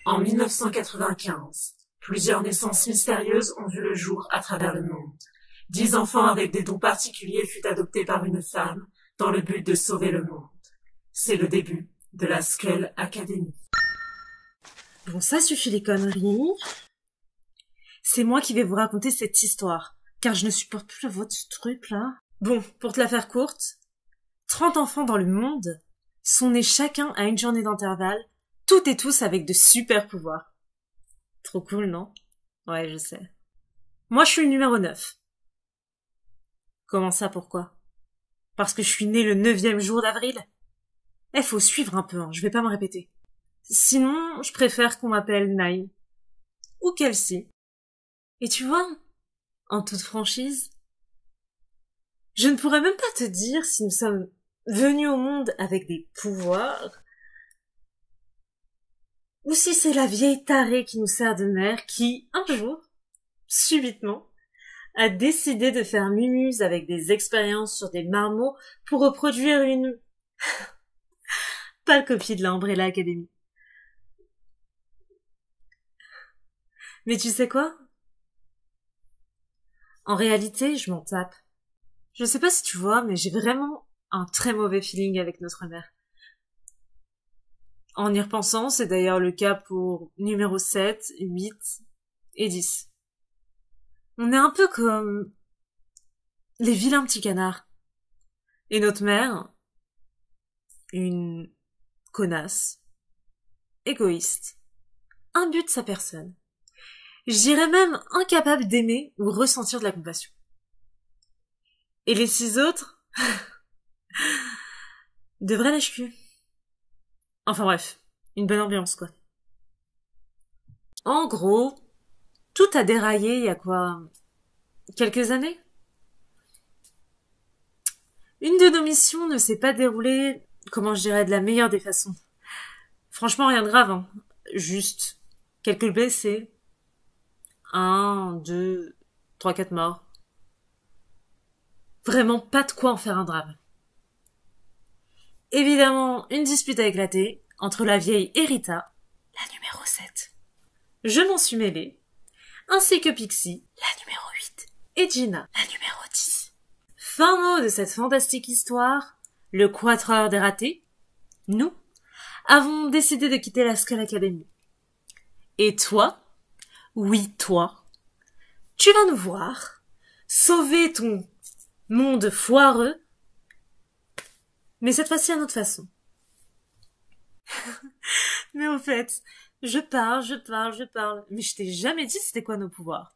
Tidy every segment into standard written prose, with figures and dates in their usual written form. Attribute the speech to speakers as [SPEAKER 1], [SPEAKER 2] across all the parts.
[SPEAKER 1] En 1995, plusieurs naissances mystérieuses ont vu le jour à travers le monde. 10 enfants avec des dons particuliers furent adoptés par une femme dans le but de sauver le monde. C'est le début de la Skull Academy.
[SPEAKER 2] Bon, ça suffit les conneries. C'est moi qui vais vous raconter cette histoire, car je ne supporte plus votre truc là. Bon, pour te la faire courte, 30 enfants dans le monde sont nés chacun à une journée d'intervalle, toutes et tous avec de super pouvoirs. Trop cool, non? Ouais, je sais. Moi, je suis le numéro 9. Comment ça, pourquoi? Parce que je suis née le 9e jour d'avril? Faut suivre un peu, hein, je vais pas me répéter. Sinon, je préfère qu'on m'appelle Nine. Ou Kelsey. Et tu vois, en toute franchise, je ne pourrais même pas te dire si nous sommes venus au monde avec des pouvoirs, ou si c'est la vieille tarée qui nous sert de mère qui, un jour, subitement, a décidé de faire mumuse avec des expériences sur des marmots pour reproduire une... pâle copie de la Umbrella Academy. Mais tu sais quoi? En réalité, je m'en tape. Je sais pas si tu vois, mais j'ai vraiment un très mauvais feeling avec notre mère. En y repensant, c'est d'ailleurs le cas pour numéro 7, 8 et 10. On est un peu comme les vilains petits canards. Et notre mère, une connasse, égoïste, imbue de sa personne. Je dirais même incapable d'aimer ou ressentir de la compassion. Et les 6 autres de vrais lèche-cul. Enfin bref, une bonne ambiance quoi. En gros, tout a déraillé il y a quoi? Quelques années? Une de nos missions ne s'est pas déroulée, comment je dirais, de la meilleure des façons. Franchement, rien de grave, hein. Juste quelques blessés. 1, 2, 3, 4 morts. Vraiment pas de quoi en faire un drame. Évidemment, une dispute a éclaté entre la vieille Erita, la numéro 7. Je m'en suis mêlée, ainsi que Pixie, la numéro 8, et Gina, la numéro 10. Fin mot de cette fantastique histoire, le Quatuor des ratés, nous, avons décidé de quitter la Skull Academy. Et toi, oui toi, tu vas nous voir, sauver ton monde foireux, mais cette fois-ci à notre façon. Mais au fait, je parle, mais je t'ai jamais dit c'était quoi nos pouvoirs.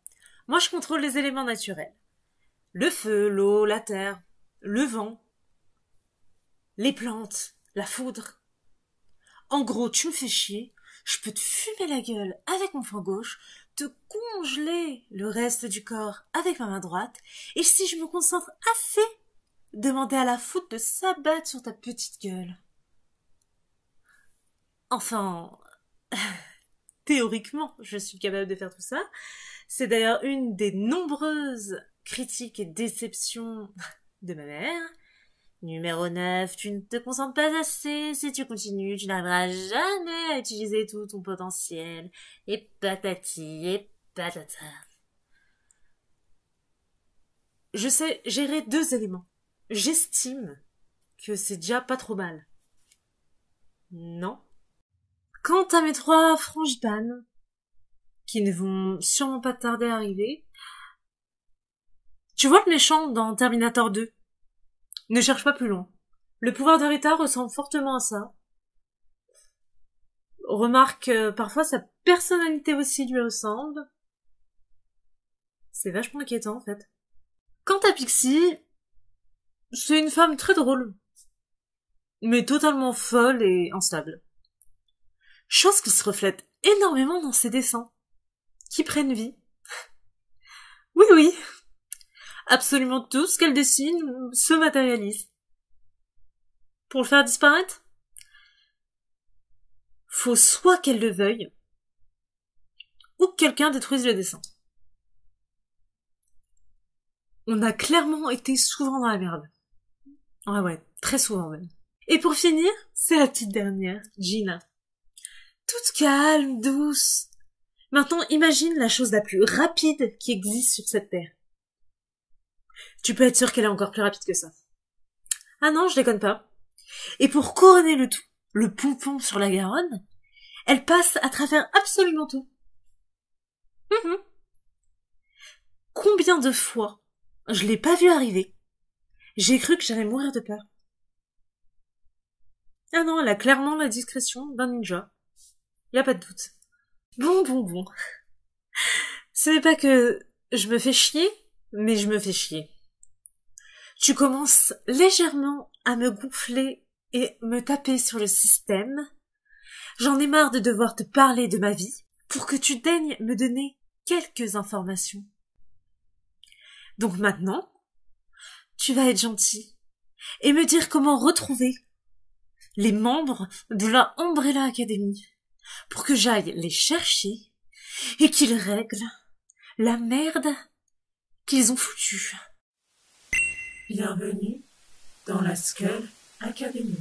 [SPEAKER 2] Moi je contrôle les éléments naturels. Le feu, l'eau, la terre, le vent, les plantes, la foudre. En gros, tu me fais chier, je peux te fumer la gueule avec mon flanc gauche, te congeler le reste du corps avec ma main droite, et si je me concentre assez, demander à la foudre de s'abattre sur ta petite gueule. Enfin, théoriquement, je suis capable de faire tout ça. C'est d'ailleurs une des nombreuses critiques et déceptions de ma mère. Numéro 9, tu ne te concentres pas assez. Si tu continues, tu n'arriveras jamais à utiliser tout ton potentiel. Et patati et patata. Je sais gérer 2 éléments. J'estime que c'est déjà pas trop mal. Non. Quant à mes 3 frangipanes, qui ne vont sûrement pas tarder à arriver, tu vois le méchant dans Terminator 2? Ne cherche pas plus loin. Le pouvoir d'Arita ressemble fortement à ça. Remarque parfois sa personnalité aussi lui ressemble. C'est vachement inquiétant en fait. Quant à Pixie, c'est une femme très drôle, mais totalement folle et instable. Chose qui se reflète énormément dans ses dessins, qui prennent vie. Oui, oui, absolument tout ce qu'elle dessine se matérialise. Pour le faire disparaître, faut soit qu'elle le veuille, ou que quelqu'un détruise le dessin. On a clairement été souvent dans la merde. Ouais, très souvent même. Et pour finir, c'est la petite dernière, Gina. toute calme, douce. Maintenant, imagine la chose la plus rapide qui existe sur cette terre. Tu peux être sûr qu'elle est encore plus rapide que ça. Ah non, je déconne pas. Et pour couronner le tout, le pompon sur la Garonne, elle passe à travers absolument tout. Combien de fois je l'ai pas vue arriver? J'ai cru que j'allais mourir de peur. Ah non, elle a clairement la discrétion d'un ninja. Y a pas de doute. Bon. Ce n'est pas que je me fais chier, mais je me fais chier. Tu commences légèrement à me gonfler et me taper sur le système. J'en ai marre de devoir te parler de ma vie pour que tu daignes me donner quelques informations. Donc maintenant, tu vas être gentil et me dire comment retrouver les membres de la Umbrella Academy pour que j'aille les chercher et qu'ils règlent la merde qu'ils ont foutue.
[SPEAKER 1] Bienvenue dans la Skull Academy.